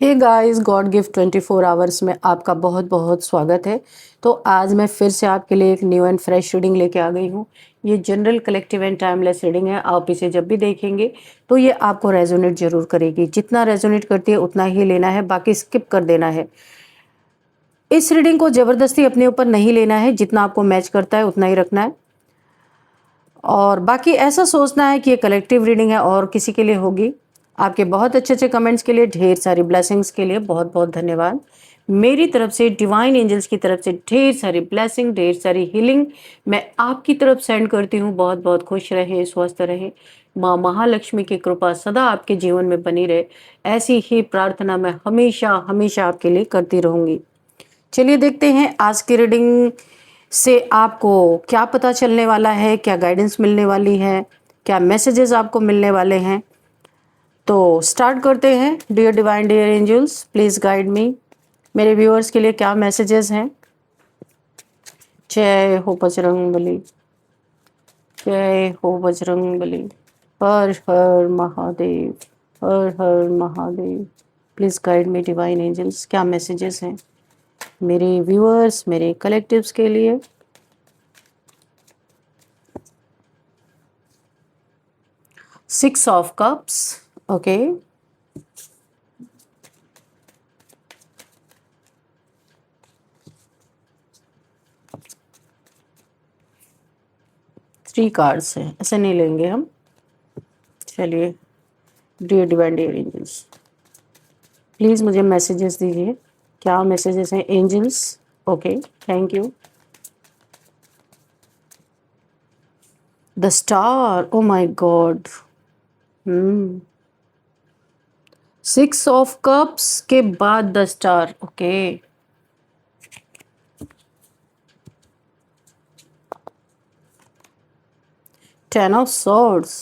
हे guys, God gift 24 hours में आपका बहुत बहुत स्वागत है। तो आज मैं फिर से आपके लिए एक न्यू एंड फ्रेश रीडिंग लेके आ गई हूँ। ये general collective and timeless reading है। आप इसे जब भी देखेंगे तो ये आपको रेजोनेट जरूर करेगी। जितना रेजोनेट करती है उतना ही लेना है, बाकी स्किप कर देना है। इस रीडिंग को जबरदस्ती अपने ऊपर नहीं लेना है, जितना आपको मैच करता है उतना ही रखना है। और बाकी ऐसा सोचना है कि ये कलेक्टिव रीडिंग है और किसी के लिए होगी। आपके बहुत अच्छे अच्छे कमेंट्स के लिए, ढेर सारी ब्लेसिंग्स के लिए बहुत बहुत धन्यवाद। मेरी तरफ से, डिवाइन एंजल्स की तरफ से ढेर सारी ब्लेसिंग, ढेर सारी हीलिंग मैं आपकी तरफ सेंड करती हूँ। बहुत बहुत खुश रहें, स्वस्थ रहें। माँ महालक्ष्मी की कृपा सदा आपके जीवन में बनी रहे, ऐसी ही प्रार्थना मैं हमेशा हमेशा आपके लिए करती रहूँगी। चलिए देखते हैं आज की रीडिंग से आपको क्या पता चलने वाला है, क्या गाइडेंस मिलने वाली है, क्या मैसेजेस आपको मिलने वाले हैं। तो स्टार्ट करते हैं। Dear divine, dear angels, please guide me. मेरे व्यूअर्स के लिए क्या मैसेजेस हैं। जय हो बजरंगबली, जय हो बजरंगबली। हर हर महादेव, हर हर Mahadev. Please guide me divine angels, क्या मैसेजेस हैं मेरे व्यूअर्स, मेरे कलेक्टिव्स के लिए। Six of cups, okay. Three cards हैं, ऐसे नहीं लेंगे हम। चलिए, dear divine, dear angels, please मुझे मैसेजेस दीजिए। क्या मैसेजेस हैं angels? Okay, thank you. The star, oh my God. Six of cups के बाद the star, okay. Ten of swords,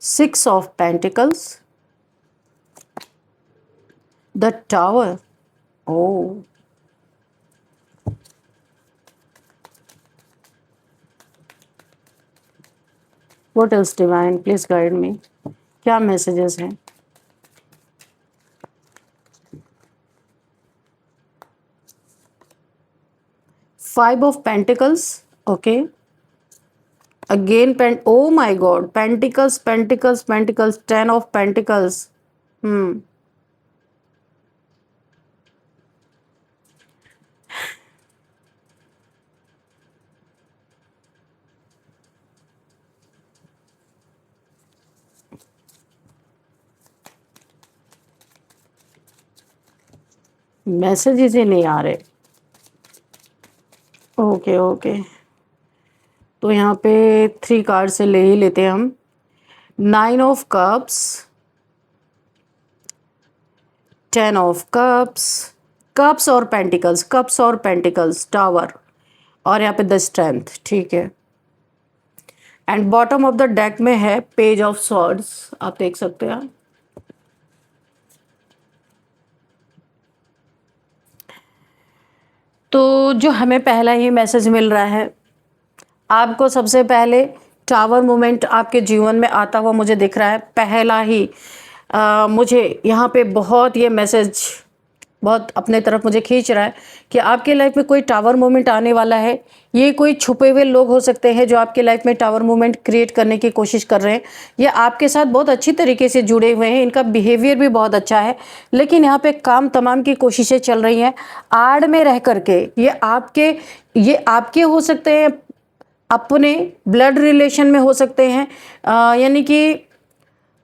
six of pentacles, the tower, oh. What else divine, please guide me. क्या messages हैं? Five of pentacles, okay. Again oh my God, pentacles pentacles pentacles, ten of pentacles. Messages ही नहीं आ रहे। Okay okay, तो यहाँ पे three card से ले ही लेते हैं हम। Nine of cups, ten of cups, cups और पेंटिकल्स, कप्स और पेंटिकल्स, टावर, और यहाँ पे द स्ट्रेंथ, ठीक है। And bottom of the deck में है पेज ऑफ सॉर्ड्स, आप देख सकते हैं। तो जो हमें पहला ही मैसेज मिल रहा है, आपको सबसे पहले टावर मोमेंट आपके जीवन में आता हुआ मुझे दिख रहा है। पहला ही मुझे यहाँ पे बहुत ये मैसेज बहुत अपने तरफ मुझे खींच रहा है कि आपके लाइफ में कोई टावर मोमेंट आने वाला है। ये कोई छुपे हुए लोग हो सकते हैं जो आपके लाइफ में टावर मोमेंट क्रिएट करने की कोशिश कर रहे हैं। ये आपके साथ बहुत अच्छी तरीके से जुड़े हुए हैं, इनका बिहेवियर भी बहुत अच्छा है, लेकिन यहाँ पे काम तमाम की कोशिशें चल रही हैं आड़ में रह करके। ये आपके हो सकते हैं, अपने ब्लड रिलेशन में हो सकते हैं, यानी कि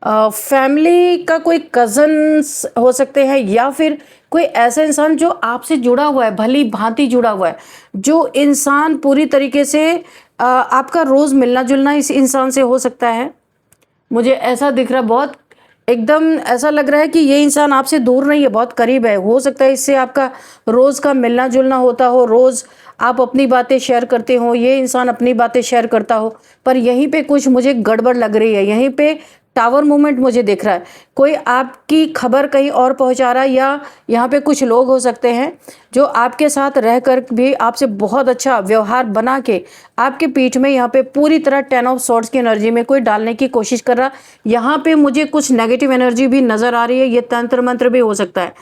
फैमिली का कोई कजन्स हो सकते हैं, या फिर कोई ऐसा इंसान जो आपसे जुड़ा हुआ है, भली भांति जुड़ा हुआ है, जो इंसान पूरी तरीके से आपका रोज़ मिलना जुलना इस इंसान से हो सकता है। मुझे ऐसा दिख रहा है, बहुत एकदम ऐसा लग रहा है कि ये इंसान आपसे दूर नहीं है, बहुत करीब है। हो सकता है इससे आपका रोज़ का मिलना जुलना होता हो, रोज़ आप अपनी बातें शेयर करते हो, ये इंसान अपनी बातें शेयर करता हो, पर यहीं पे कुछ मुझे गड़बड़ लग रही है। यहीं पे टावर मूवमेंट मुझे दिख रहा है, कोई आपकी खबर कहीं और पहुंचा रहा है, या यहाँ पे कुछ लोग हो सकते हैं जो आपके साथ रहकर भी आपसे बहुत अच्छा व्यवहार बना के आपके पीठ में यहाँ पे पूरी तरह 10 ऑफ सॉर्ड्स की एनर्जी में कोई डालने की कोशिश कर रहा। यहाँ पे मुझे कुछ नेगेटिव एनर्जी भी नजर आ रही है। ये तंत्र मंत्र भी हो सकता है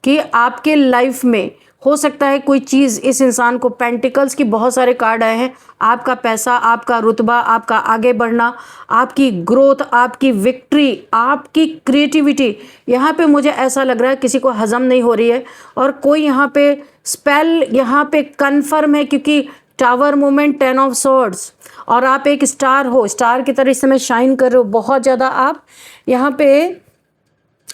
कि आपके लाइफ में हो सकता है कोई चीज़ इस इंसान को, पेंटिकल्स की बहुत सारे कार्ड आए हैं, आपका पैसा, आपका रुतबा, आपका आगे बढ़ना, आपकी ग्रोथ, आपकी विक्ट्री, आपकी क्रिएटिविटी, यहाँ पे मुझे ऐसा लग रहा है किसी को हजम नहीं हो रही है। और कोई यहाँ पे स्पेल यहाँ पे कन्फर्म है, क्योंकि टावर मूवमेंट 10 ऑफ सॉर्ड्स, और आप एक स्टार हो, स्टार की तरह इस समय शाइन कर रहे हो बहुत ज़्यादा। आप यहाँ पे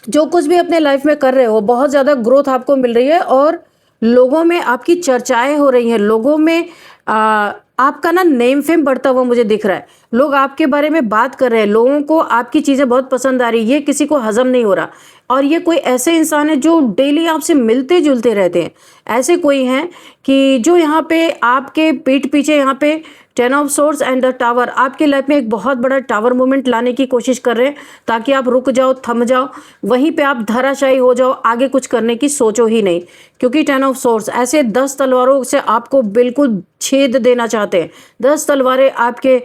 जो कुछ भी अपने लाइफ में कर रहे हो, बहुत ज़्यादा ग्रोथ आपको मिल रही है और लोगों में आपकी चर्चाएं हो रही हैं, लोगों में आपका ना नेम फेम बढ़ता हुआ मुझे दिख रहा है। लोग आपके बारे में बात कर रहे हैं, लोगों को आपकी चीज़ें बहुत पसंद आ रही है, ये किसी को हजम नहीं हो रहा। और ये कोई ऐसे इंसान है जो डेली आपसे मिलते जुलते रहते हैं। ऐसे कोई हैं कि जो यहाँ पे आपके पीठ पीछे यहाँ पे 10 of source and the tower, आपकी लाइफ में एक बहुत बड़ा टावर मूवमेंट लाने की कोशिश कर रहे हैं, ताकि आप रुक जाओ, थम जाओ, वहीं पे आप धराशायी हो जाओ, आगे कुछ करने की सोचो ही नहीं। क्योंकि 10 ऑफ सोर्स ऐसे 10 तलवारों से आपको बिल्कुल छेद देना चाहते हैं। 10 तलवारें आपके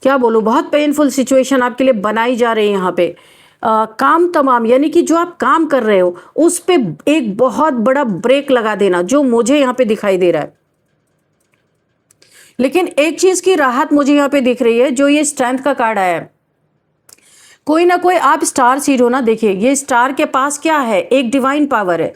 क्या बोलूँ, बहुत पेनफुल सिचुएशन आपके लिए बनाई जा रही है यहाँ पे। काम तमाम, यानी कि जो आप काम कर रहे हो उस पे एक बहुत बड़ा ब्रेक लगा देना, जो मुझे यहाँ पे दिखाई दे रहा है। लेकिन एक चीज की राहत मुझे यहाँ पे दिख रही है, जो ये स्ट्रेंथ का कार्ड आया है। कोई ना कोई आप स्टार सीड हो ना, देखिए ये स्टार के पास क्या है, एक डिवाइन पावर है।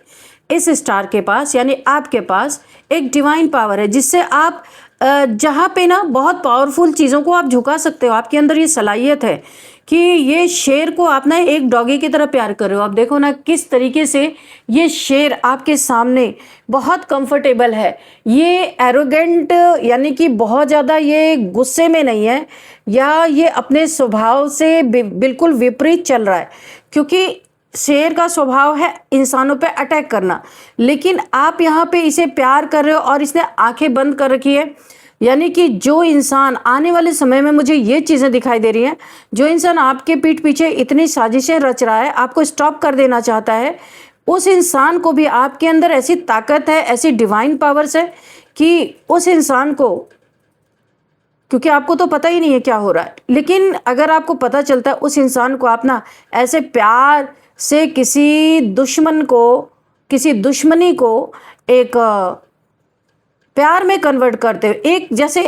इस स्टार के पास यानी आपके पास एक डिवाइन पावर है, जिससे आप जहाँ पे ना बहुत पावरफुल चीज़ों को आप झुका सकते हो। आपके अंदर ये सलाहियत है कि ये शेर को आप ना एक डॉगी की तरह प्यार कर रहे हो। आप देखो ना किस तरीके से ये शेर आपके सामने बहुत कंफर्टेबल है। ये एरोगेंट यानी कि बहुत ज़्यादा ये गुस्से में नहीं है, या ये अपने स्वभाव से बिल्कुल विपरीत चल रहा है, क्योंकि शेर का स्वभाव है इंसानों पे अटैक करना। लेकिन आप यहाँ पे इसे प्यार कर रहे हो और इसने आंखें बंद कर रखी है। यानी कि जो इंसान आने वाले समय में, मुझे ये चीज़ें दिखाई दे रही हैं, जो इंसान आपके पीठ पीछे इतनी साजिशें रच रहा है, आपको स्टॉप कर देना चाहता है, उस इंसान को भी आपके अंदर ऐसी ताकत है, ऐसी डिवाइन पावर्स है कि उस इंसान को, क्योंकि आपको तो पता ही नहीं है क्या हो रहा है, लेकिन अगर आपको पता चलता है, उस इंसान को आप ना ऐसे प्यार से किसी दुश्मन को, किसी दुश्मनी को एक प्यार में कन्वर्ट करते हो। एक जैसे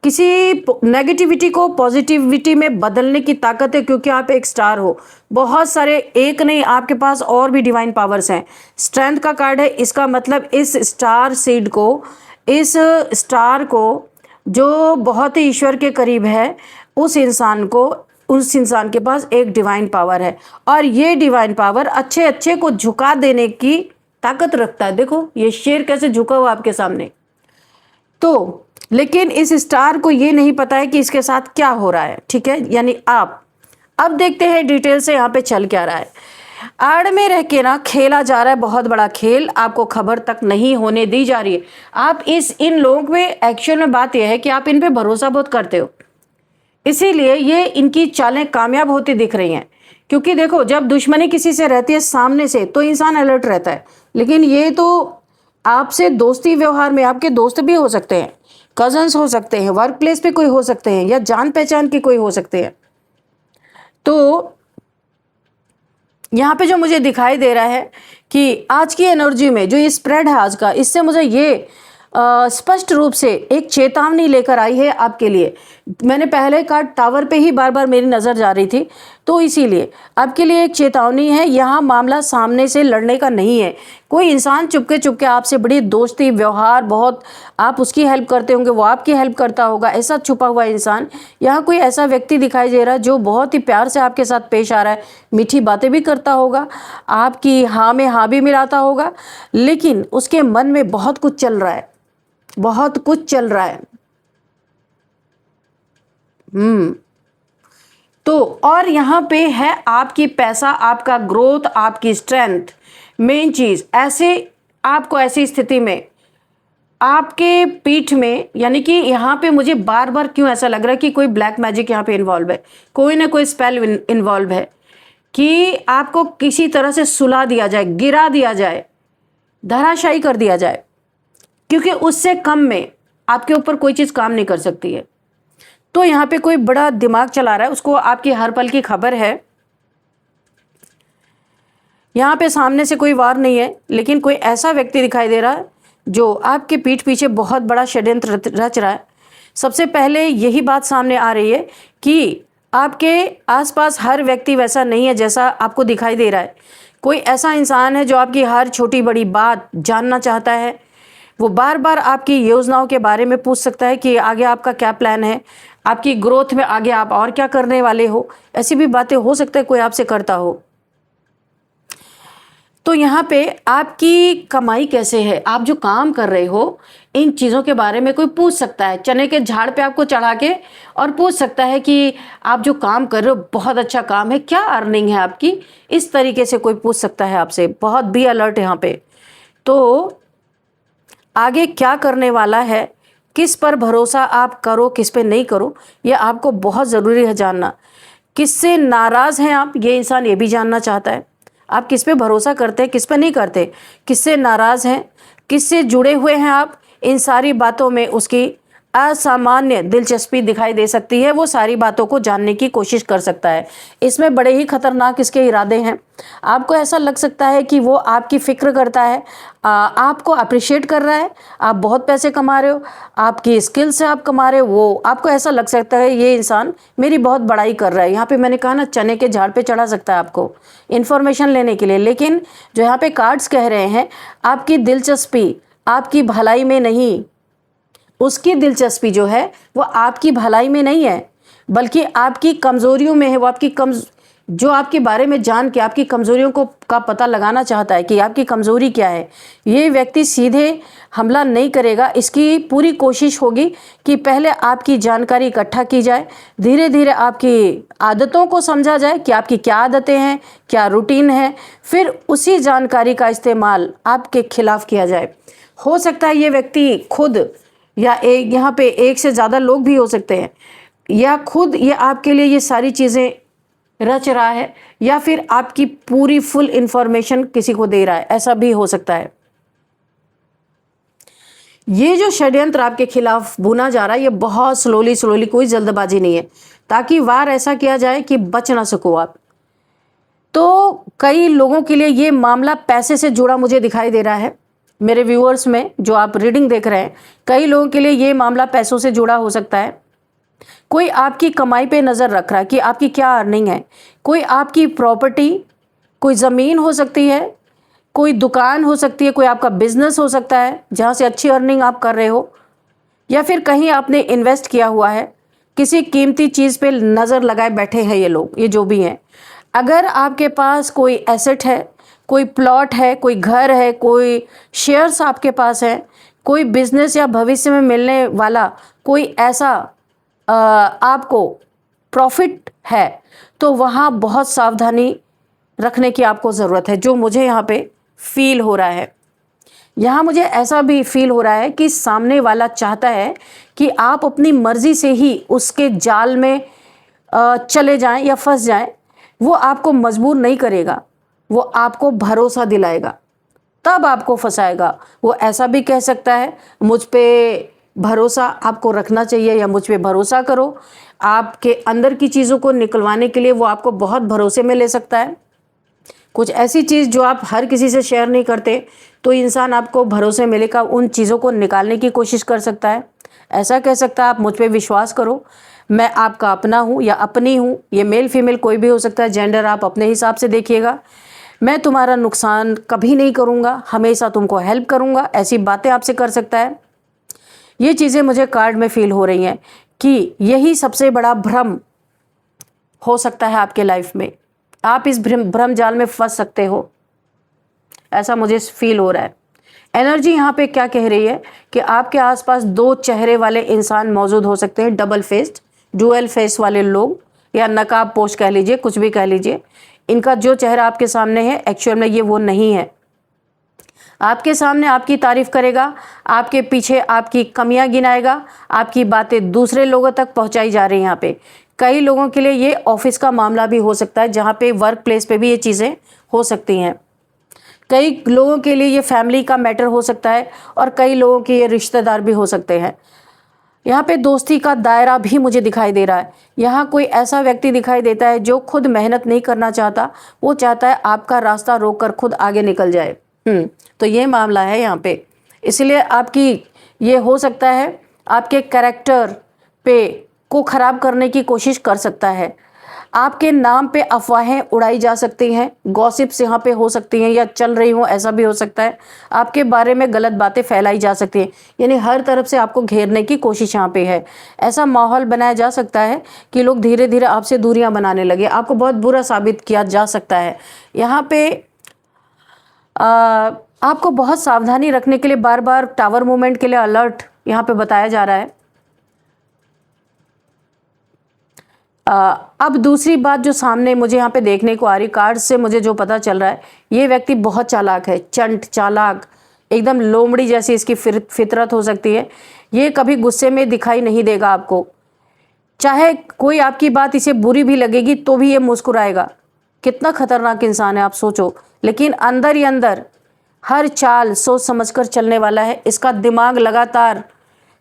किसी नेगेटिविटी को पॉजिटिविटी में बदलने की ताकत है, क्योंकि आप एक स्टार हो। बहुत सारे, एक नहीं, आपके पास और भी डिवाइन पावर्स हैं। स्ट्रेंथ का कार्ड है, इसका मतलब इस स्टार सीड को, इस स्टार को जो बहुत ही ईश्वर के करीब है, उस इंसान को, उस इंसान के पास एक डिवाइन पावर है, और ये डिवाइन पावर अच्छे अच्छे को झुका देने की ताकत रखता है। देखो ये शेर कैसे झुका हुआ आपके सामने। तो लेकिन इस स्टार को ये नहीं पता है कि इसके साथ क्या हो रहा है, ठीक है। यानी आप अब देखते हैं डिटेल से यहाँ पे चल क्या रहा है। आड़ में रह के ना खेला जा रहा है बहुत बड़ा खेल, आपको खबर तक नहीं होने दी जा रही है। आप इन लोगों में एक्चुअल में बात यह है कि आप इन पे भरोसा बहुत करते हो, इसीलिए ये इनकी चालें कामयाब होती दिख रही हैं। क्योंकि देखो, जब दुश्मनी किसी से रहती है सामने से, तो इंसान अलर्ट रहता है। लेकिन ये तो आपसे दोस्ती व्यवहार में, आपके दोस्त भी हो सकते हैं, कजन्स हो सकते हैं, वर्क प्लेस पे कोई हो सकते हैं, या जान पहचान की कोई हो सकते हैं। तो यहाँ पे जो मुझे दिखाई दे रहा है कि आज की एनर्जी में जो ये स्प्रेड है आज का, इससे मुझे ये स्पष्ट रूप से एक चेतावनी लेकर आई है आपके लिए। मैंने पहले कार्ड टावर पे ही बार बार मेरी नज़र जा रही थी, तो इसीलिए आपके लिए एक चेतावनी है। यहाँ मामला सामने से लड़ने का नहीं है। कोई इंसान चुपके चुपके आपसे बड़ी दोस्ती व्यवहार, बहुत आप उसकी हेल्प करते होंगे, वो आपकी हेल्प करता होगा, ऐसा छुपा हुआ इंसान। यहाँ कोई ऐसा व्यक्ति दिखाई दे रहा है जो बहुत ही प्यार से आपके साथ पेश आ रहा है, मीठी बातें भी करता होगा, आपकी हाँ में हाँ भी मिलाता होगा, लेकिन उसके मन में बहुत कुछ चल रहा है, बहुत कुछ चल रहा है। तो और यहाँ पे है आपकी पैसा, आपका ग्रोथ, आपकी स्ट्रेंथ। मेन चीज, ऐसे आपको ऐसी स्थिति में आपके पीठ में, यानी कि यहाँ पे मुझे बार बार क्यों ऐसा लग रहा है कि कोई ब्लैक मैजिक यहाँ पे इन्वॉल्व है, कोई ना कोई स्पेल इन्वॉल्व है कि आपको किसी तरह से सुला दिया जाए, गिरा दिया जाए, धराशायी कर दिया जाए, क्योंकि उससे कम में आपके ऊपर कोई चीज़ काम नहीं कर सकती है। तो यहाँ पे कोई बड़ा दिमाग चला रहा है, उसको आपकी हर पल की खबर है। यहाँ पे सामने से कोई वार नहीं है, लेकिन कोई ऐसा व्यक्ति दिखाई दे रहा है जो आपके पीठ पीछे बहुत बड़ा षड्यंत्र रच रहा है। सबसे पहले यही बात सामने आ रही है कि आपके आसपास हर व्यक्ति वैसा नहीं है जैसा आपको दिखाई दे रहा है। कोई ऐसा इंसान है जो आपकी हर छोटी बड़ी बात जानना चाहता है। वो बार बार आपकी योजनाओं के बारे में पूछ सकता है कि आगे आपका क्या प्लान है, आपकी ग्रोथ में आगे आप और क्या करने वाले हो। ऐसी भी बातें हो सकता है कोई आपसे करता हो। तो यहाँ पे आपकी कमाई कैसे है, आप जो काम कर रहे हो, इन चीज़ों के बारे में कोई पूछ सकता है। चने के झाड़ पे आपको चढ़ा के और पूछ सकता है कि आप जो काम कर रहे हो बहुत अच्छा काम है, क्या अर्निंग है आपकी, इस तरीके से कोई पूछ सकता है आपसे। बहुत बी अलर्ट यहाँ पे। तो आगे क्या करने वाला है, किस पर भरोसा आप करो, किस पे नहीं करो, ये आपको बहुत ज़रूरी है जानना। किससे नाराज़ हैं आप, ये इंसान ये भी जानना चाहता है। आप किस पे भरोसा करते हैं, किस पे नहीं करते, किससे नाराज़ हैं, किससे जुड़े हुए हैं आप, इन सारी बातों में उसकी असामान्य दिलचस्पी दिखाई दे सकती है। वो सारी बातों को जानने की कोशिश कर सकता है। इसमें बड़े ही खतरनाक इसके इरादे हैं। आपको ऐसा लग सकता है कि वो आपकी फ़िक्र करता है, आपको अप्रिशिएट कर रहा है, आप बहुत पैसे कमा रहे हो, आपकी स्किल से आप कमा रहे हो, वो आपको ऐसा लग सकता है ये इंसान मेरी बहुत बड़ाई कर रहा है। यहाँ पे मैंने कहा ना, चने के झाड़ पे चढ़ा सकता है आपको इन्फॉर्मेशन लेने के लिए। लेकिन जो यहाँ पे कार्ड्स कह रहे हैं, आपकी दिलचस्पी आपकी भलाई में नहीं, उसकी दिलचस्पी जो है वो आपकी भलाई में नहीं है, बल्कि आपकी कमज़ोरियों में है। वो आपकी जो आपके बारे में जान के आपकी कमज़ोरियों को का पता लगाना चाहता है कि आपकी कमज़ोरी क्या है। ये व्यक्ति सीधे हमला नहीं करेगा, इसकी पूरी कोशिश होगी कि पहले आपकी जानकारी इकट्ठा की जाए, धीरे धीरे आपकी आदतों को समझा जाए कि आपकी क्या आदतें हैं, क्या रूटीन है, फिर उसी जानकारी का इस्तेमाल आपके खिलाफ किया जाए। हो सकता है ये व्यक्ति खुद, या यहाँ पे एक से ज़्यादा लोग भी हो सकते हैं, या खुद ये आपके लिए ये सारी चीज़ें रच रहा है, या फिर आपकी पूरी फुल इंफॉर्मेशन किसी को दे रहा है, ऐसा भी हो सकता है। ये जो षड्यंत्र आपके खिलाफ बुना जा रहा है, ये बहुत स्लोली, कोई जल्दबाजी नहीं है, ताकि वार ऐसा किया जाए कि बच ना सको आप। तो कई लोगों के लिए ये मामला पैसे से जुड़ा मुझे दिखाई दे रहा है। मेरे व्यूअर्स में जो आप रीडिंग देख रहे हैं, कई लोगों के लिए ये मामला पैसों से जुड़ा हो सकता है। कोई आपकी कमाई पे नज़र रख रहा है कि आपकी क्या अर्निंग है। कोई आपकी प्रॉपर्टी, कोई ज़मीन हो सकती है, कोई दुकान हो सकती है, कोई आपका बिजनेस हो सकता है जहाँ से अच्छी अर्निंग आप कर रहे हो, या फिर कहीं आपने इन्वेस्ट किया हुआ है, किसी कीमती चीज़ पे नज़र लगाए बैठे हैं ये लोग, ये जो भी हैं। अगर आपके पास कोई एसेट है, कोई प्लॉट है, कोई घर है, कोई शेयर्स आपके पास है, कोई बिजनेस या भविष्य में मिलने वाला कोई ऐसा आपको प्रॉफिट है, तो वहाँ बहुत सावधानी रखने की आपको ज़रूरत है। जो मुझे यहाँ पे फील हो रहा है, यहाँ मुझे ऐसा भी फील हो रहा है कि सामने वाला चाहता है कि आप अपनी मर्जी से ही उसके जाल में चले जाएं या फंस जाएं। वो आपको मजबूर नहीं करेगा, वो आपको भरोसा दिलाएगा, तब आपको फंसाएगा। वो ऐसा भी कह सकता है, मुझ पे भरोसा आपको रखना चाहिए, या मुझ पे भरोसा करो। आपके अंदर की चीज़ों को निकलवाने के लिए वो आपको बहुत भरोसे में ले सकता है। कुछ ऐसी चीज़ जो आप हर किसी से शेयर नहीं करते, तो इंसान आपको भरोसे में लेकर उन चीज़ों को निकालने की कोशिश कर सकता है। ऐसा कह सकता है, आप मुझ पे विश्वास करो, मैं आपका अपना हूँ या अपनी हूँ। ये मेल फीमेल कोई भी हो सकता है, जेंडर आप अपने हिसाब से देखिएगा। मैं तुम्हारा नुकसान कभी नहीं करूँगा, हमेशा तुमको हेल्प करूँगा, ऐसी बातें आपसे कर सकता है। ये चीज़ें मुझे कार्ड में फील हो रही हैं कि यही सबसे बड़ा भ्रम हो सकता है आपके लाइफ में। आप इस भ्रम जाल में फंस सकते हो, ऐसा मुझे फील हो रहा है। एनर्जी यहाँ पे क्या कह रही है कि आपके आसपास दो चेहरे वाले इंसान मौजूद हो सकते हैं, डबल फेस्ड, डुअल फेस वाले लोग, या नकाब पोश कह लीजिए, कुछ भी कह लीजिए। इनका जो चेहरा आपके सामने है, एक्चुअल में ये वो नहीं है। आपके सामने आपकी तारीफ करेगा, आपके पीछे आपकी कमियां गिनाएगा, आपकी बातें दूसरे लोगों तक पहुंचाई जा रही हैं। यहाँ पे कई लोगों के लिए ये ऑफिस का मामला भी हो सकता है, जहाँ पे वर्क प्लेस पे भी ये चीज़ें हो सकती हैं। कई लोगों के लिए ये फैमिली का मैटर हो सकता है और कई लोगों के ये रिश्तेदार भी हो सकते हैं। यहाँ पे दोस्ती का दायरा भी मुझे दिखाई दे रहा है। यहाँ कोई ऐसा व्यक्ति दिखाई देता है जो खुद मेहनत नहीं करना चाहता, वो चाहता है आपका रास्ता रोककर खुद आगे निकल जाए। तो ये मामला है यहाँ पे। इसलिए आपकी ये हो सकता है आपके कैरेक्टर पे को खराब करने की कोशिश कर सकता है। आपके नाम पे अफवाहें उड़ाई जा सकती हैं, गॉसिप्स यहाँ पे हो सकती हैं या चल रही हो, ऐसा भी हो सकता है। आपके बारे में गलत बातें फैलाई जा सकती हैं, यानी हर तरफ से आपको घेरने की कोशिश यहाँ पे है। ऐसा माहौल बनाया जा सकता है कि लोग धीरे धीरे आपसे दूरियां बनाने लगे, आपको बहुत बुरा साबित किया जा सकता है। यहाँ पे आपको बहुत सावधानी रखने के लिए बार बार टावर मूवमेंट के लिए अलर्ट यहाँ पे बताया जा रहा है। अब दूसरी बात जो सामने मुझे यहाँ पे देखने को आ रही, कार्ड से मुझे जो पता चल रहा है, ये व्यक्ति बहुत चालाक है, चंट चालाक, एकदम लोमड़ी जैसी इसकी फितरत हो सकती है। ये कभी गुस्से में दिखाई नहीं देगा आपको, चाहे कोई आपकी बात इसे बुरी भी लगेगी तो भी ये मुस्कुराएगा। कितना खतरनाक इंसान है आप सोचो। लेकिन अंदर ही अंदर हर चाल सोच समझकर चलने वाला है। इसका दिमाग लगातार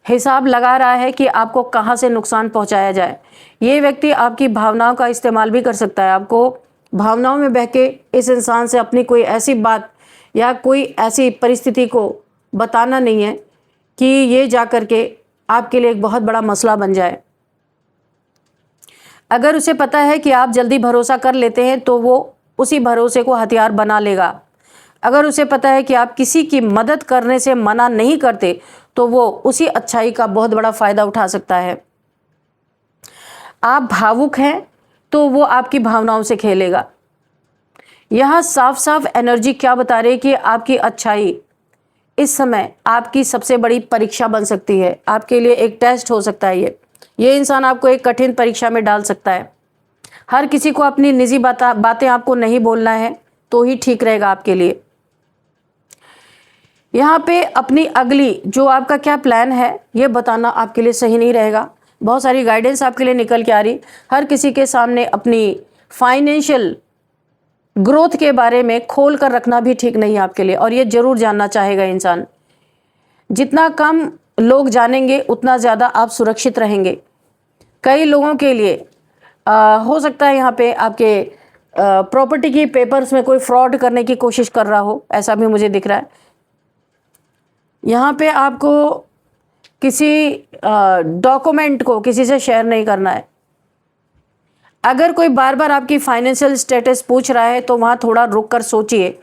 हिसाब लगा रहा है कि आपको कहाँ से नुकसान पहुँचाया जाए। ये व्यक्ति आपकी भावनाओं का इस्तेमाल भी कर सकता है। आपको भावनाओं में बह के इस इंसान से अपनी कोई ऐसी बात या कोई ऐसी परिस्थिति को बताना नहीं है कि ये जा कर के आपके लिए एक बहुत बड़ा मसला बन जाए। अगर उसे पता है कि आप जल्दी भरोसा कर लेते हैं तो वो उसी भरोसे को हथियार बना लेगा। अगर उसे पता है कि आप किसी की मदद करने से मना नहीं करते तो वो उसी अच्छाई का बहुत बड़ा फायदा उठा सकता है। आप भावुक हैं तो वो आपकी भावनाओं से खेलेगा। यहाँ साफ साफ एनर्जी क्या बता रही है कि आपकी अच्छाई इस समय आपकी सबसे बड़ी परीक्षा बन सकती है। आपके लिए एक टेस्ट हो सकता है। ये इंसान आपको एक कठिन परीक्षा में डाल सकता है। हर किसी को अपनी निजी बातें आपको नहीं बोलना है तो ही ठीक रहेगा आपके लिए। यहाँ पे अपनी अगली जो आपका क्या प्लान है ये बताना आपके लिए सही नहीं रहेगा। बहुत सारी गाइडेंस आपके लिए निकल के आ रही। हर किसी के सामने अपनी फाइनेंशियल ग्रोथ के बारे में खोल कर रखना भी ठीक नहीं है आपके लिए, और ये जरूर जानना चाहेगा इंसान। जितना कम लोग जानेंगे उतना ज़्यादा आप सुरक्षित रहेंगे। कई लोगों के लिए हो सकता है यहाँ पे आपके प्रॉपर्टी की पेपर्स में कोई फ्रॉड करने की कोशिश कर रहा हो, ऐसा भी मुझे दिख रहा है। यहाँ पे आपको किसी डॉक्यूमेंट को किसी से शेयर नहीं करना है। अगर कोई बार बार आपकी फाइनेंशियल स्टेटस पूछ रहा है तो वहाँ थोड़ा रुक कर सोचिए,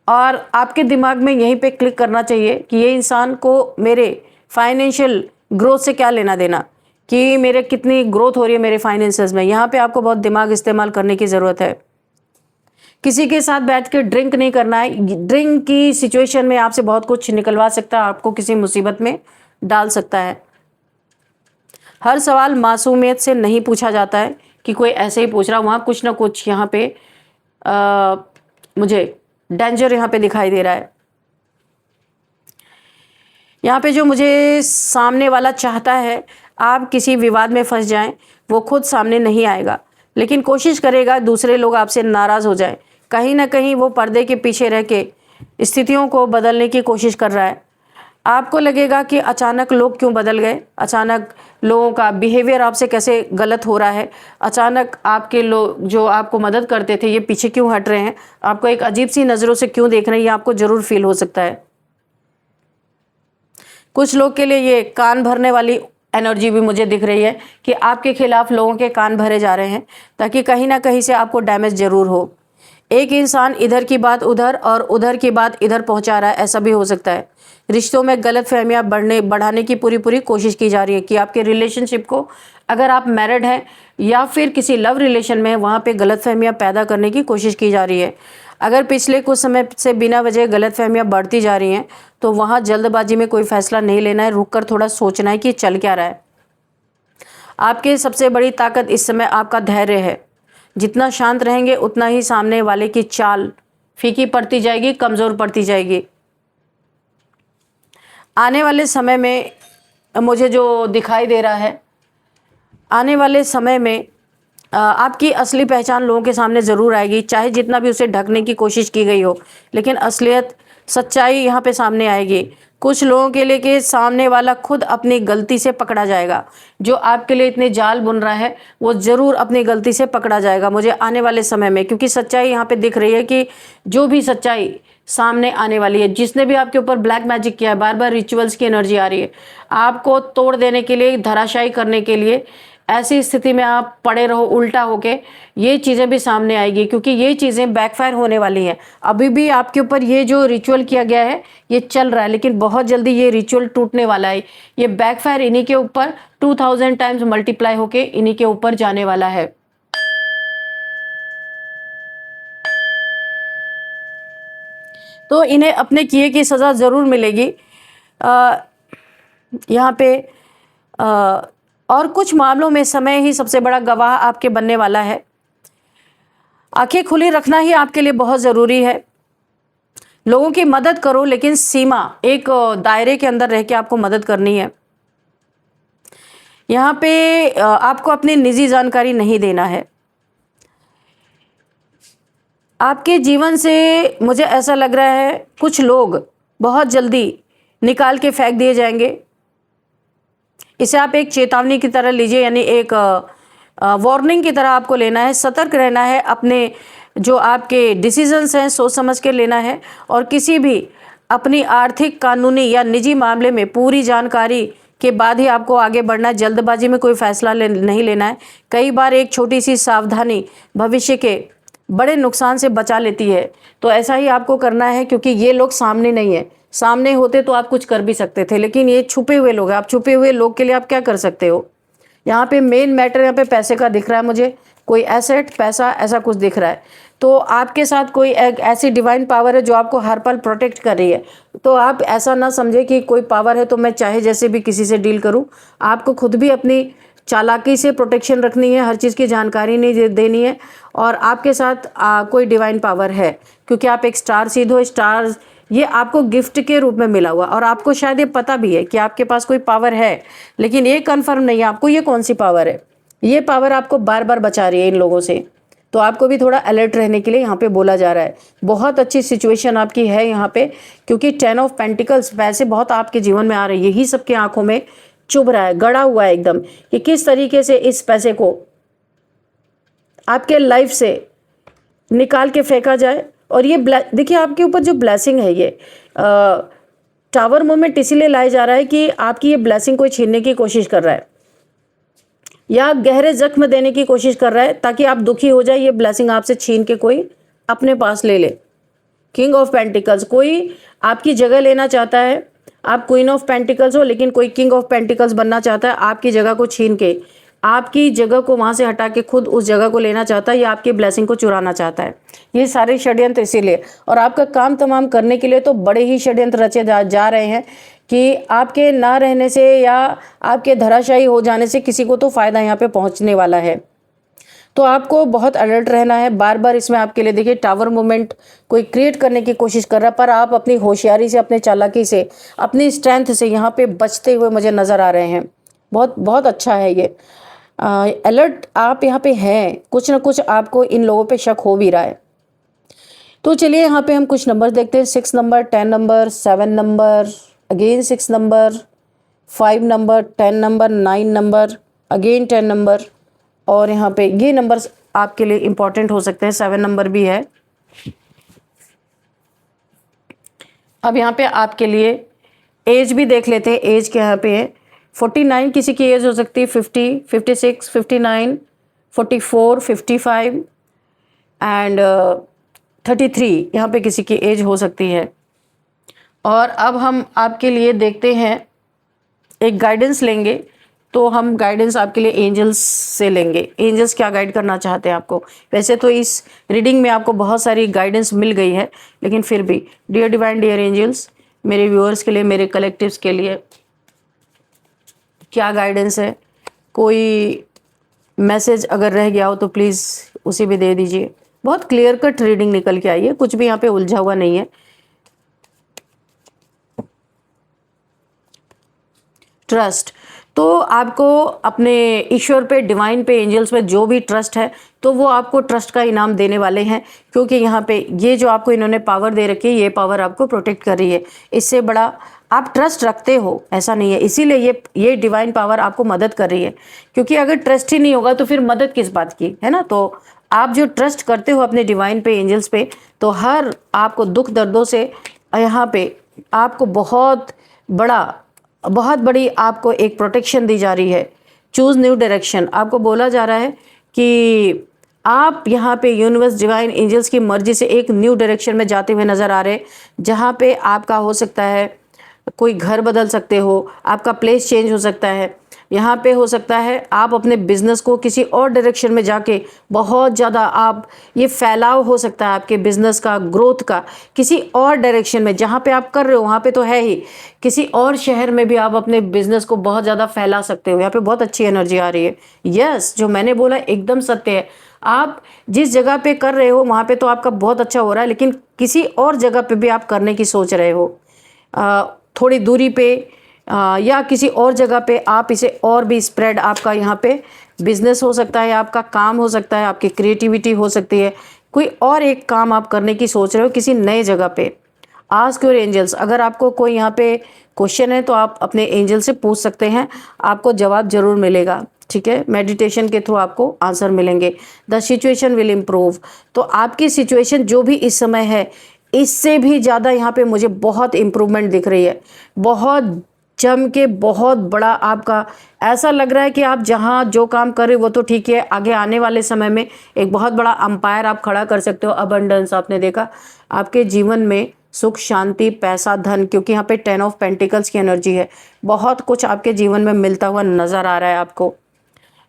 और आपके दिमाग में यहीं पे क्लिक करना चाहिए कि ये इंसान को मेरे फाइनेंशियल ग्रोथ से क्या लेना देना, कि मेरे कितनी ग्रोथ हो रही है मेरे फाइनेंसेस में। यहाँ पे आपको बहुत दिमाग इस्तेमाल करने की ज़रूरत है। किसी के साथ बैठ के ड्रिंक नहीं करना है। ड्रिंक की सिचुएशन में आपसे बहुत कुछ निकलवा सकता है, आपको किसी मुसीबत में डाल सकता है। हर सवाल मासूमियत से नहीं पूछा जाता है कि कोई ऐसे ही पूछ रहा, वहाँ कुछ ना कुछ यहाँ पे मुझे डेंजर यहाँ पे दिखाई दे रहा है। यहाँ पे जो मुझे सामने वाला चाहता है आप किसी विवाद में फंस जाएं, वो खुद सामने नहीं आएगा, लेकिन कोशिश करेगा दूसरे लोग आपसे नाराज़ हो जाएं। कहीं ना कहीं वो पर्दे के पीछे रह के स्थितियों को बदलने की कोशिश कर रहा है। आपको लगेगा कि अचानक लोग क्यों बदल गए, अचानक लोगों का बिहेवियर आपसे कैसे गलत हो रहा है, अचानक आपके लोग जो आपको मदद करते थे ये पीछे क्यों हट रहे हैं, आपको एक अजीब सी नज़रों से क्यों देख रहे हैं, ये आपको ज़रूर फील हो सकता है। कुछ लोग के लिए ये कान भरने वाली एनर्जी भी मुझे दिख रही है कि आपके खिलाफ लोगों के कान भरे जा रहे हैं ताकि कहीं ना कहीं से आपको डैमेज ज़रूर हो। एक इंसान इधर की बात उधर और उधर की बात इधर पहुंचा रहा है, ऐसा भी हो सकता है। रिश्तों में गलतफहमियां बढ़ाने की पूरी कोशिश की जा रही है कि आपके रिलेशनशिप को, अगर आप मैरिड हैं या फिर किसी लव रिलेशन में हैं, वहाँ पे गलतफहमियां पैदा करने की कोशिश की जा रही है। अगर पिछले कुछ समय से बिना वजह गलतफहमियां बढ़ती जा रही हैं तो वहाँ जल्दबाजी में कोई फैसला नहीं लेना है, रुककर थोड़ा सोचना है कि चल क्या रहा है। आपकी सबसे बड़ी ताकत इस समय आपका धैर्य है। जितना शांत रहेंगे उतना ही सामने वाले की चाल फीकी पड़ती जाएगी, कमज़ोर पड़ती जाएगी। आने वाले समय में मुझे जो दिखाई दे रहा है, आने वाले समय में आपकी असली पहचान लोगों के सामने ज़रूर आएगी, चाहे जितना भी उसे ढकने की कोशिश की गई हो, लेकिन असलियत, सच्चाई यहाँ पे सामने आएगी। कुछ लोगों के लिए कि सामने वाला खुद अपनी गलती से पकड़ा जाएगा। जो आपके लिए इतने जाल बुन रहा है वो ज़रूर अपनी गलती से पकड़ा जाएगा मुझे आने वाले समय में, क्योंकि सच्चाई यहाँ पे दिख रही है कि जो भी सच्चाई सामने आने वाली है, जिसने भी आपके ऊपर ब्लैक मैजिक किया है, बार बार रिचुअल्स की एनर्जी आ रही है आपको तोड़ देने के लिए, धराशायी करने के लिए, ऐसी स्थिति में आप पड़े रहो उल्टा होके, ये चीज़ें भी सामने आएगी, क्योंकि ये चीज़ें बैकफायर होने वाली हैं। अभी भी आपके ऊपर ये जो रिचुअल किया गया है ये चल रहा है, लेकिन बहुत जल्दी ये रिचुअल टूटने वाला है। ये बैकफायर इन्हीं के ऊपर 2000 टाइम्स मल्टीप्लाई होके इन्हीं के ऊपर जाने वाला है। तो इन्हें अपने किए की सज़ा ज़रूर मिलेगी। यहाँ पे और कुछ मामलों में समय ही सबसे बड़ा गवाह आपके बनने वाला है। आंखें खुली रखना ही आपके लिए बहुत ज़रूरी है। लोगों की मदद करो, लेकिन सीमा, एक दायरे के अंदर रह के आपको मदद करनी है। यहाँ पे आपको अपनी निजी जानकारी नहीं देना है। आपके जीवन से मुझे ऐसा लग रहा है कुछ लोग बहुत जल्दी निकाल के फेंक दिए जाएंगे। इसे आप एक चेतावनी की तरह लीजिए, यानी एक वार्निंग की तरह आपको लेना है। सतर्क रहना है, अपने जो आपके डिसीजंस हैं सोच समझ के लेना है, और किसी भी अपनी आर्थिक, कानूनी या निजी मामले में पूरी जानकारी के बाद ही आपको आगे बढ़ना है। जल्दबाजी में कोई फैसला नहीं लेना है। कई बार एक छोटी सी सावधानी भविष्य के बड़े नुकसान से बचा लेती है, तो ऐसा ही आपको करना है, क्योंकि ये लोग सामने नहीं है। सामने होते तो आप कुछ कर भी सकते थे, लेकिन ये छुपे हुए लोग हैं। आप छुपे हुए लोग के लिए आप क्या कर सकते हो? यहाँ पे मेन मैटर यहाँ पे पैसे का दिख रहा है मुझे, कोई एसेट, पैसा, ऐसा कुछ दिख रहा है। तो आपके साथ कोई एक ऐसी डिवाइन पावर है जो आपको हर पल प्रोटेक्ट कर रही है। तो आप ऐसा ना समझे कि कोई पावर है तो मैं चाहे जैसे भी किसी से डील करूँ। आपको खुद भी अपनी चालाकी से प्रोटेक्शन रखनी है, हर चीज़ की जानकारी नहीं देनी है, और आपके साथ कोई डिवाइन पावर है, क्योंकि आप एक स्टार सीड हो। स्टार ये आपको गिफ्ट के रूप में मिला हुआ, और आपको शायद ये पता भी है कि आपके पास कोई पावर है, लेकिन ये कंफर्म नहीं है आपको ये कौन सी पावर है। ये पावर आपको बार बार बचा रही है इन लोगों से, तो आपको भी थोड़ा अलर्ट रहने के लिए यहाँ पे बोला जा रहा है। बहुत अच्छी सिचुएशन आपकी है यहाँ पे, क्योंकि 10 ऑफ पेंटिकल्स पैसे बहुत आपके जीवन में आ रहे हैं। यही सबके आंखों में चुभ रहा है, गड़ा हुआ है एकदम, कि किस तरीके से इस पैसे को आपके लाइफ से निकाल के फेंका जाए। और ये देखिए आपके ऊपर जो ब्लेसिंग है, ये टावर मोमेंट इसीलिए लाया जा रहा है कि आपकी ये ब्लेसिंग कोई छीनने की कोशिश कर रहा है, या गहरे जख्म देने की कोशिश कर रहा है, ताकि आप दुखी हो जाए। ये ब्लेसिंग आपसे छीन के कोई अपने पास ले ले। किंग ऑफ पेंटिकल्स, कोई आपकी जगह लेना चाहता है। आप क्वीन ऑफ पेंटिकल्स हो, लेकिन कोई किंग ऑफ पेंटिकल्स बनना चाहता है, आपकी जगह को छीन के, आपकी जगह को वहाँ से हटा के खुद उस जगह को लेना चाहता है, या आपकी ब्लेसिंग को चुराना चाहता है। ये सारे षड्यंत्र इसीलिए, और आपका काम तमाम करने के लिए तो बड़े ही षड्यंत्र रचे जा रहे हैं, कि आपके ना रहने से या आपके धराशायी हो जाने से किसी को तो फ़ायदा यहाँ पे पहुँचने वाला है। तो आपको बहुत अलर्ट रहना है। बार बार इसमें आपके लिए देखिए टावर मूवमेंट कोई क्रिएट करने की कोशिश कर रहा है, पर आप अपनी होशियारी से, अपने चालाकी से, अपनी स्ट्रेंथ से यहाँ पे बचते हुए मुझे नज़र आ रहे हैं। बहुत बहुत अच्छा है ये अलर्ट आप यहाँ पे हैं। कुछ ना कुछ आपको इन लोगों पे शक हो भी रहा है। तो चलिए यहाँ पे हम कुछ नंबर देखते हैं। 6 number, 10 number, 7 number, again 6 number, 5 number, 10 number, 9 number, again 10 number, और यहाँ पे ये नंबर्स आपके लिए इम्पॉर्टेंट हो सकते हैं। 7 नंबर भी है। अब यहाँ पे आपके लिए एज भी देख लेते हैं। एज क्या यहाँ पे है, 49 किसी की एज हो सकती है, 50, 56, 59, 44, 55 एंड 33 यहाँ पे किसी की एज हो सकती है। और अब हम आपके लिए देखते हैं, एक गाइडेंस लेंगे। तो हम गाइडेंस आपके लिए एंजल्स से लेंगे। एंजल्स क्या गाइड करना चाहते हैं आपको। वैसे तो इस रीडिंग में आपको बहुत सारी गाइडेंस मिल गई है, लेकिन फिर भी डियर डिवाइन, डियर एंजल्स, मेरे व्यूअर्स के लिए, मेरे कलेक्टिव्स के लिए क्या गाइडेंस है। कोई मैसेज अगर रह गया हो तो प्लीज़ उसे भी दे दीजिए। बहुत क्लियर कट रीडिंग निकल के आई है, कुछ भी यहाँ पे उलझा हुआ नहीं है। ट्रस्ट। तो आपको अपने ईश्वर पे, डिवाइन पे, एंजल्स पे जो भी ट्रस्ट है, तो वो आपको ट्रस्ट का इनाम देने वाले हैं, क्योंकि यहाँ पे ये जो आपको इन्होंने पावर दे रखी है, ये पावर आपको प्रोटेक्ट कर रही है। इससे बड़ा आप ट्रस्ट रखते हो ऐसा नहीं है, इसीलिए ये डिवाइन पावर आपको मदद कर रही है। क्योंकि अगर ट्रस्ट ही नहीं होगा तो फिर मदद किस बात की, है ना। तो आप जो ट्रस्ट करते हो अपने डिवाइन पे, एंजल्स पे, तो हर आपको दुख दर्दों से यहाँ पे आपको बहुत बड़ी आपको एक प्रोटेक्शन दी जा रही है। चूज न्यू डायरेक्शन, आपको बोला जा रहा है कि आप यहाँ पे यूनिवर्स, डिवाइन, एंजल्स की मर्जी से एक न्यू डायरेक्शन में जाते हुए नजर आ रहे हैं, जहाँ पे आपका हो सकता है कोई घर बदल सकते हो, आपका प्लेस चेंज हो सकता है। यहाँ पे हो सकता है आप अपने बिजनेस को किसी और डायरेक्शन में जाके बहुत ज़्यादा आप, ये फैलाव हो सकता है आपके बिजनेस का, ग्रोथ का, किसी और डायरेक्शन में। जहाँ पे आप कर रहे हो वहाँ पे तो है ही, किसी और शहर में भी आप अपने बिजनेस को बहुत ज़्यादा फैला सकते हो। यहाँ पे बहुत अच्छी एनर्जी आ रही है। यस, जो मैंने बोला एकदम सत्य है। आप जिस जगह पे कर रहे हो वहाँ पे तो आपका बहुत अच्छा हो रहा है, लेकिन किसी और जगह पे भी आप करने की सोच रहे हो, थोड़ी दूरी पे या किसी और जगह पे आप इसे और भी स्प्रेड, आपका यहाँ पे बिजनेस हो सकता है, आपका काम हो सकता है, आपकी क्रिएटिविटी हो सकती है, कोई और एक काम आप करने की सोच रहे हो किसी नए जगह पे। आस्क योर एंजल्स, अगर आपको कोई यहाँ पे क्वेश्चन है तो आप अपने एंजल से पूछ सकते हैं, आपको जवाब जरूर मिलेगा। ठीक है, मेडिटेशन के थ्रू आपको आंसर मिलेंगे। द सिचुएशन विल इम्प्रूव, तो आपकी सिचुएशन जो भी इस समय है, इससे भी ज़्यादा यहाँ पे मुझे बहुत इम्प्रूवमेंट दिख रही है। बहुत जम के, बहुत बड़ा आपका ऐसा लग रहा है कि आप जहाँ जो काम कर रहे हो वो तो ठीक है, आगे आने वाले समय में एक बहुत बड़ा अंपायर आप खड़ा कर सकते हो। अबंडेंस आपने देखा आपके जीवन में, सुख, शांति, पैसा, धन, क्योंकि यहाँ पे 10 ऑफ पेंटिकल्स की एनर्जी है। बहुत कुछ आपके जीवन में मिलता हुआ नजर आ रहा है आपको।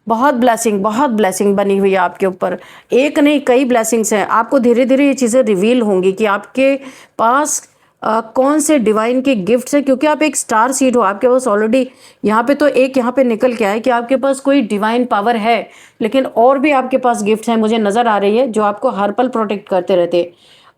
बहुत ब्लेसिंग बनी हुई है आपके ऊपर। एक नहीं, कई ब्लेसिंग्स हैं। आपको धीरे धीरे ये चीज़ें रिवील होंगी कि आपके पास कौन से डिवाइन के गिफ्ट्स हैं, क्योंकि आप एक स्टार सीड हो। आपके पास ऑलरेडी यहाँ पे तो एक यहाँ पे निकल के आया कि आपके पास कोई डिवाइन पावर है, लेकिन और भी आपके पास गिफ्ट्स हैं मुझे नज़र आ रही है, जो आपको हर पल प्रोटेक्ट करते रहते हैं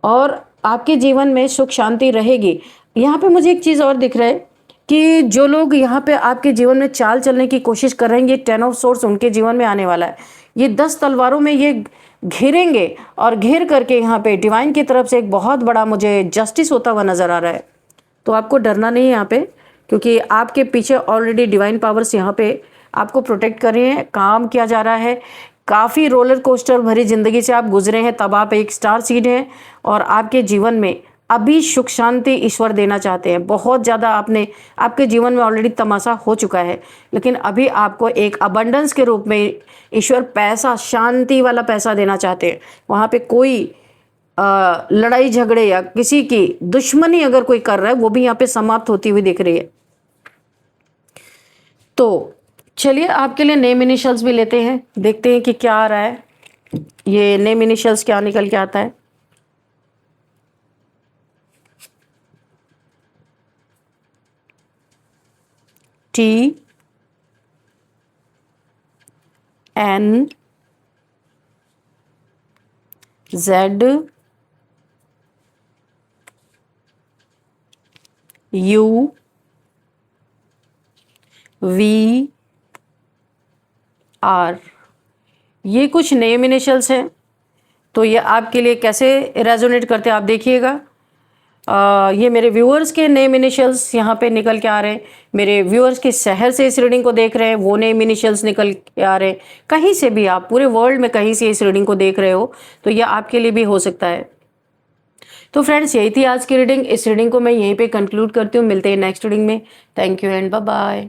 और आपके जीवन में सुख शांति रहेगी। यहाँ पे मुझे एक चीज़ और दिख रहा है कि जो लोग यहाँ पे आपके जीवन में चाल चलने की कोशिश कर रहे हैं, ये 10 ऑफ सोर्स उनके जीवन में आने वाला है। ये 10 तलवारों में ये घिरेंगे और घिर करके यहाँ पे डिवाइन की तरफ से एक बहुत बड़ा मुझे जस्टिस होता हुआ नजर आ रहा है। तो आपको डरना नहीं है यहाँ पे, क्योंकि आपके पीछे ऑलरेडी डिवाइन पावर्स यहाँ पे आपको प्रोटेक्ट कर रहे हैं। काम किया जा रहा है, काफ़ी रोलर कोस्टर भरी जिंदगी से आप गुजरे हैं, तब आप एक स्टार सीड हैं और आपके जीवन में अभी सुख शांति ईश्वर देना चाहते हैं। बहुत ज़्यादा आपके जीवन में ऑलरेडी तमाशा हो चुका है, लेकिन अभी आपको एक अबंडेंस के रूप में ईश्वर पैसा, शांति वाला पैसा देना चाहते हैं। वहाँ पे कोई लड़ाई झगड़े या किसी की दुश्मनी अगर कोई कर रहा है, वो भी यहाँ पे समाप्त होती हुई दिख रही है। तो चलिए आपके लिए नेम इनिशियल्स भी लेते हैं, देखते हैं कि क्या आ रहा है। ये नेम इनिशियल्स क्या निकल के आता है। T N Z U V R, ये कुछ नेम इनिशियल्स हैं। तो ये आपके लिए कैसे रेजोनेट करते हैं आप देखिएगा। ये मेरे व्यूअर्स के नेम इनिशियल्स यहाँ पे निकल के आ रहे हैं। मेरे व्यूअर्स किस शहर से इस रीडिंग को देख रहे हैं वो नेम इनिशियल्स निकल के आ रहे हैं। कहीं से भी आप पूरे वर्ल्ड में कहीं से इस रीडिंग को देख रहे हो तो ये आपके लिए भी हो सकता है। तो फ्रेंड्स, यही थी आज की रीडिंग। इस रीडिंग को मैं यहीं पे कंक्लूड करती हूँ। मिलते हैं नेक्स्ट रीडिंग में। Thank you and bye bye.